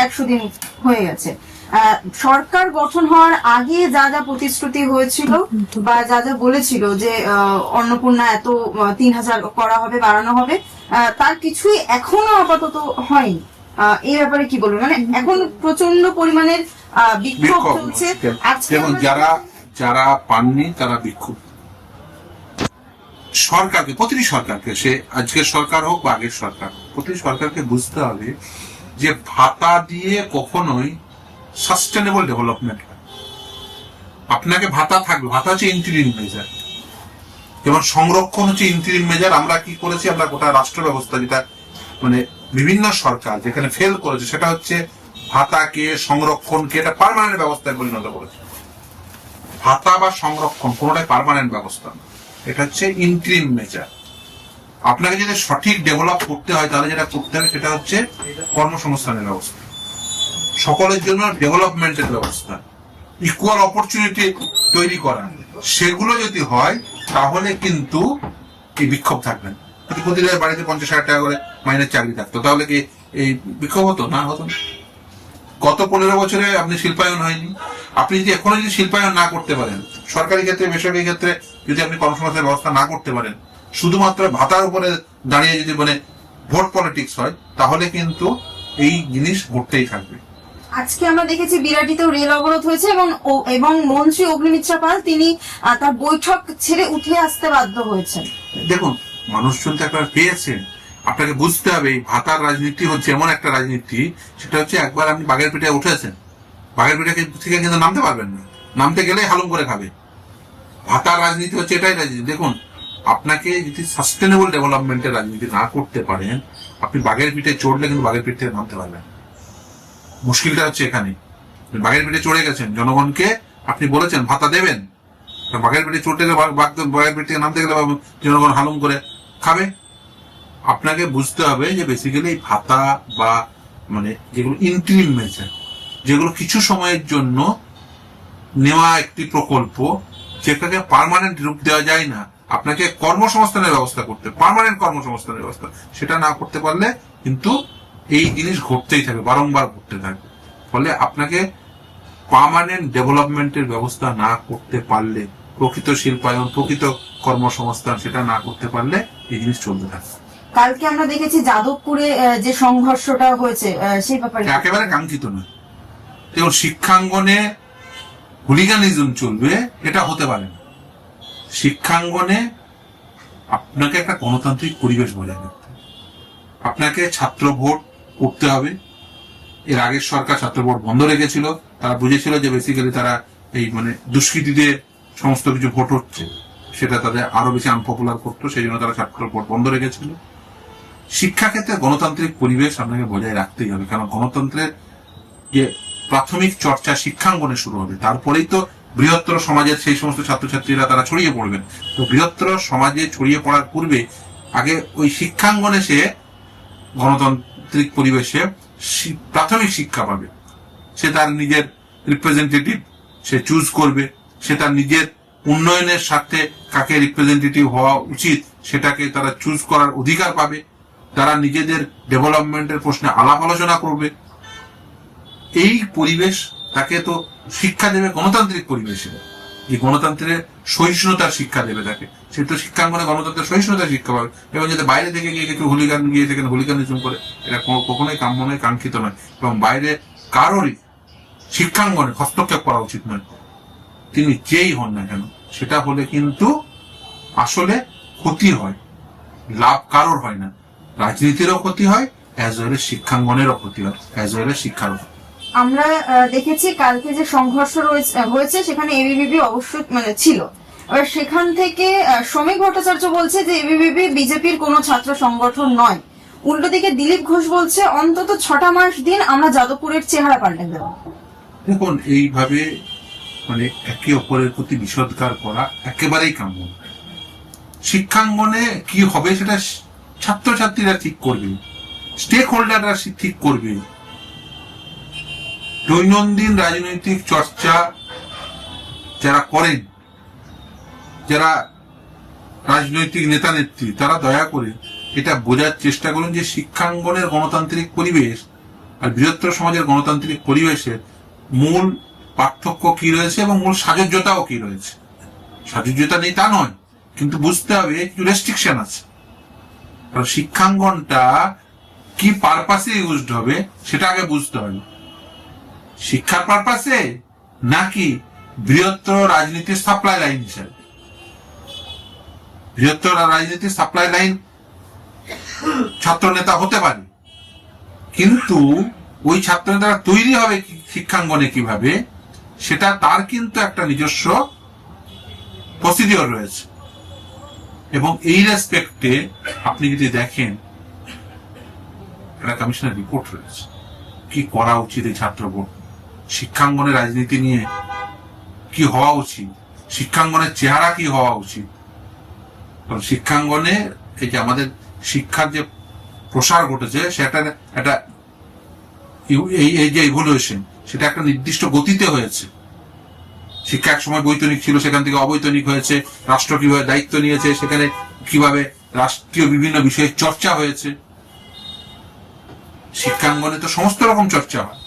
100 দিন হয়ে গেছে। সরকার গঠন হওয়ার আগে যা যা প্রতিশ্রুতি হয়েছিল বা যা যা বলেছিল যে অন্নপূর্ণা এত 3000 করা হবে, বাড়ানো হবে, তার কিছুই এখনো আপাতত হয়নি। এই ব্যাপারে কি বলবো, মানে এখন প্রচন্ড পরিমাণের বিক্ষোভ চলছে। এবং যারা পাননি তারা বিক্ষোভ। সরকারকে, প্রতিটি সরকারকে, সে আজকের সরকার হোক বা আগের সরকার, প্রতিটি সরকারকে বুঝতে হবে যে ভাতা দিয়ে কখনোই সাস্টেনেবল ডেভেলপমেন্ট হয়। আপনাকে ভাতা থাকবে, ভাতা হচ্ছে ইন্টারিম মেজার, যেমন সংরক্ষণ হচ্ছে ইন্টারিম মেজার। আমরা কি করেছি, আমরা গোটা রাষ্ট্র ব্যবস্থা, যেটা মানে বিভিন্ন সরকার যেখানে ফেল করেছে, সেটা হচ্ছে ভাতাকে, সংরক্ষণকে এটা পার্মানেন্ট ব্যবস্থায় পরিণত করেছে। ভাতা বা সংরক্ষণ কোনোটাই পার্মানেন্ট ব্যবস্থা না, এটা হচ্ছে ইন্টারিম মেজার। আপনাকে যদি সঠিক ডেভেলপ করতে হয়, তাহলে যেটা করতে হবে সেটা হচ্ছে কর্মসংস্থানের ব্যবস্থা, সকলের জন্য ডেভেলপমেন্টের ব্যবস্থা, ইকুয়াল অপরচুনিটি তৈরি করা। সেগুলো যদি হয় তাহলে কিন্তু এই বিক্ষোভ থাকবে না। প্রতিদিনের বাড়িতে 50,000 টাকা করে মাইনের চাকরি থাকতো, তাহলে কি এই বিক্ষোভ হতো? না, হতো না। গত 15 বছরে আপনি শিল্পায়ন হয়নি। আপনি যদি এখনো যদি শিল্পায়ন না করতে পারেন, সরকারি ক্ষেত্রে বেসরকারি ক্ষেত্রে যদি আপনি কর্মসংস্থানের ব্যবস্থা না করতে পারেন, শুধুমাত্র ভাতার উপরে দাঁড়িয়ে যদি মানে ভোট পলিটিক্স হয়, তাহলে কিন্তু এই জিনিস ঘটতেই থাকবে। আজকে আমরা দেখেছি বিরাটিতেও রেল অবরোধ হয়েছে এবং মন্ত্রী অগ্নিমিত্রা পাল তিনি তার বৈঠক ছেড়ে উঠে আসতে বাধ্য হয়েছেন। দেখুন, মানুষজন তো একবার পেয়েছেন। আপনাকে বুঝতে হবে এই ভাতার রাজনীতি হচ্ছে এমন একটা রাজনীতি, সেটা হচ্ছে একবার আপনি বাঘের পিঠে উঠেছেন, বাঘের পিঠে থেকে কিন্তু নামতে পারবেন না, নামতে গেলেই হালুম করে খাবে। ভাতার রাজনীতি হচ্ছে এটাই রাজনীতি। দেখুন, আপনাকে যদি সাস্টেনেবল ডেভেলপমেন্টের রাজনীতি না করতে পারেন, আপনি বাঘের পিঠে চড়লে কিন্তু বাঘের পিঠ থেকে নামতে পারবেন। মুশকিলটা হচ্ছে এখানে, বাঘের পিঠে চড়ে গেছেন, জনগণকে আপনি বলেছেন ভাতা দেবেন, বাঘের পিঠে চড়তে গেলে বাঘের পিঠ থেকে নামতে গেলে জনগণ হালুম করে খাবে। আপনাকে বুঝতে হবে যে বেসিক্যালি এই ভাতা বা মানে যেগুলো ইন্টারিম মেজার, যেগুলো কিছু সময়ের জন্য নেওয়া একটি প্রকল্প, যেটাকে পার্মানেন্ট রূপ দেওয়া যায় না। আপনাকে কর্মসংস্থানের ব্যবস্থা করতে, পার্মানেন্ট কর্মসংস্থানের ব্যবস্থা, সেটা না করতে পারলে কিন্তু এই জিনিস ঘটতেই থাকবে, বারংবার ঘটতে থাকবে। ফলে আপনাকে পার্মানেন্ট ডেভেলপমেন্টের ব্যবস্থা না করতে পারলে, প্রকৃত শিল্পায়ন, প্রকৃত কর্মসংস্থান সেটা না করতে পারলে এই জিনিস চলতে থাকবে। কালকে আমরা দেখেছি যাদবপুরে যে সংঘর্ষটা হয়েছে, সেই ব্যাপারে একেবারে কাঙ্ক্ষিত নয়। যেমন শিক্ষাঙ্গনে হুলিগানিজম চলবে, এটা হতে পারে না। শিক্ষাঙ্গনে আপনাকে একটা গণতান্ত্রিক পরিবেশ বজায় রাখতে হবে। আপনাকে ছাত্র ভোট করতে হবে। এর আগের সরকার ছাত্র ভোট বন্ধ রেখেছিল, তারা বুঝেছিল যে বেসিক্যালি তারা এই মানে দুষ্কৃতীদের সমস্ত কিছু ভোট হচ্ছে, সেটা তাদের আরো বেশি আনপপুলার করতো, সেই জন্য তারা ছাত্র ভোট বন্ধ রেখেছিল। শিক্ষাক্ষেত্রে গণতান্ত্রিক পরিবেশ আপনাকে বজায় রাখতেই হবে, কারণ গণতন্ত্রের যে প্রাথমিক চর্চা শিক্ষাঙ্গনে শুরু হবে, তারপরেই তো বৃহত্তর সমাজের সেই সমস্ত ছাত্রছাত্রীরা তারা ছড়িয়ে পড়বেন। তো বৃহত্তর সমাজে ছড়িয়ে পড়ার পূর্বে আগে ওই শিক্ষাঙ্গনে সে গণতান্ত্রিক পরিবেশে প্রাথমিক শিক্ষা পাবে। সে তার নিজের রিপ্রেজেন্টেটিভ সে চুজ করবে, সে তার নিজের উন্নয়নের স্বার্থে কাকে রিপ্রেজেন্টেটিভ হওয়া উচিত সেটাকে তারা চুজ করার অধিকার পাবে। তারা নিজেদের ডেভেলপমেন্টের প্রশ্নে আলাপ আলোচনা করবে। এই পরিবেশ তাকে তো শিক্ষা দেবে গণতান্ত্রিক পরিবেশে, যে গণতন্ত্রের সহিষ্ণুতার শিক্ষা দেবে তাকে। সে তো শিক্ষাঙ্গনে গণতন্ত্রের সহিষ্ণুতার শিক্ষা পাবে। এবং যাতে বাইরে থেকে গিয়ে কিছু হুলিগান গিয়ে সেখানে হুলিগানিজম করে, এটা কখনোই কাম্য নয়, কাঙ্ক্ষিত নয়। এবং বাইরে কারোরই শিক্ষাঙ্গনে হস্তক্ষেপ করা উচিত নয়, তিনি যেই হন না কেন। সেটা হলে কিন্তু আসলে ক্ষতি হয়, লাভ কারোর হয় না। রাজনীতিরও ক্ষতি হয়, অ্যাজ ওয়েল এস শিক্ষাঙ্গনেরও ক্ষতি হয়, অ্যাজ ওয়েল এস শিক্ষারও। আমরা দেখেছি কালকে যে সংঘর্ষ হয়েছে সেখানে এবিভিপি অবশ্যই মানে ছিল। এবার সেখান থেকে শ্রমিক ভট্টাচার্য বলছে যে এবিভিপি বিজেপির কোনো ছাত্র সংগঠন নয়। উল্টো দিকে দিলীপ ঘোষ বলছে অন্তত 6টা মাস দিন আমরা যাদবপুরের চেহারা পাল্টে দেব। দেখুন, এইভাবে মানে একে অপরের প্রতি বিষোদ্গার করা একেবারেই কাম্য। শিক্ষাঙ্গনে কি হবে সেটা ছাত্রছাত্রীরা ঠিক করবে, স্টেক হোল্ডাররা ঠিক করবে। দৈনন্দিন রাজনৈতিক চর্চা যারা করেন, যারা রাজনৈতিক নেতা নেত্রী, তারা দয়া করে এটা বোঝার চেষ্টা করুন যে শিক্ষাঙ্গনের গণতান্ত্রিক পরিবেশ আর বৃহত্তর সমাজের গণতান্ত্রিক পরিবেশের মূল পার্থক্য কি রয়েছে এবং মূল সাজুজ্যতাও কি রয়েছে। সাজুজ্যতা নেই তা নয়, কিন্তু বুঝতে হবে কিছু রেস্ট্রিকশন আছে। কারণ শিক্ষাঙ্গনটা কি পারপাসে ইউজড হবে সেটা আগে বুঝতে হবে। শিক্ষার পারপাসে নাকি বৃহত্তর রাজনীতির সাপ্লাই লাইন হিসাবে। বৃহত্তর রাজনীতির সাপ্লাই লাইন ছাত্র নেতা হতে পারে, কিন্তু ওই ছাত্র নেতারা তৈরি হবে শিক্ষাঙ্গনে কিভাবে, সেটা তার কিন্তু একটা নিজস্ব প্রসিডিওর রয়েছে। এবং এই রেসপেক্টে আপনি যদি দেখেন, একটা কমিশনের রিপোর্ট রয়েছে কি করা উচিত এই ছাত্র ভোট, শিক্ষাঙ্গনের রাজনীতি নিয়ে কি হওয়া উচিত, শিক্ষাঙ্গনের চেহারা কি হওয়া উচিত। কারণ শিক্ষাঙ্গনে এই যে আমাদের শিক্ষার যে প্রসার ঘটেছে সেটা একটা এই যে ইভলিউশন, সেটা একটা নির্দিষ্ট গতিতে হয়েছে। শিক্ষা এক সময় বৈতনিক ছিল, সেখান থেকে অবৈতনিক হয়েছে। রাষ্ট্র কিভাবে দায়িত্ব নিয়েছে, সেখানে কিভাবে রাষ্ট্রীয় বিভিন্ন বিষয়ের চর্চা হয়েছে। শিক্ষাঙ্গনে তো সমস্ত রকম চর্চা হয়,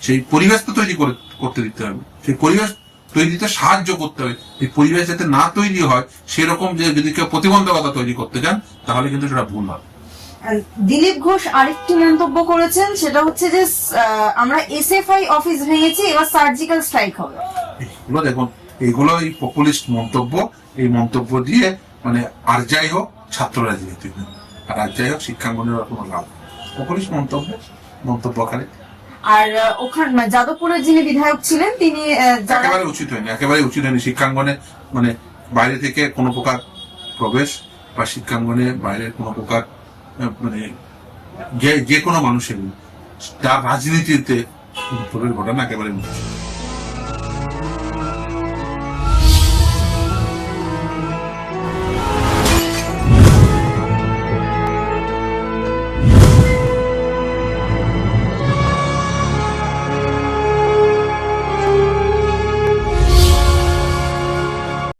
সেই পরিবেশ তো তৈরি করতে দিতে হবে, সেই পরিবেশ তৈরিতে সাহায্য করতে হবে। এই পরিবেশ যাতে না তৈরি হয় সেরকম, যে যদি কেউ প্রতিবন্ধকতা তৈরি করতে চান তাহলে কিন্তু সেটা ভুল হবে। দিলীপ ঘোষ আরেকটি মন্তব্য করেছেন, সেটা হচ্ছে যে আমরা এসএফআই অফিস ভেঙেছি, এবার সার্জিক্যাল স্ট্রাইক হবে। এগুলো দেখুন, এগুলো এই পপুলিস্ট মন্তব্য, এই মন্তব্য দিয়ে মানে আর যাই হোক ছাত্র রাজনীতি আর আর যাই হোক শিক্ষাঙ্গনের কোনো লাভ, পপুলিস্ট মন্তব্যকারী। আর ওখানে যাদবপুরের যিনি বিধায়ক ছিলেন তিনি একেবারে উচিত হয়নি, একেবারে উচিত হয়নি। শিক্ষাঙ্গনে মানে বাইরে থেকে কোনো প্রকার প্রবেশ বা শিক্ষাঙ্গনে বাইরের কোনো প্রকার মানে যে কোনো মানুষের তার রাজনীতিতে প্রবেশ ঘটানো একেবারে উচিত।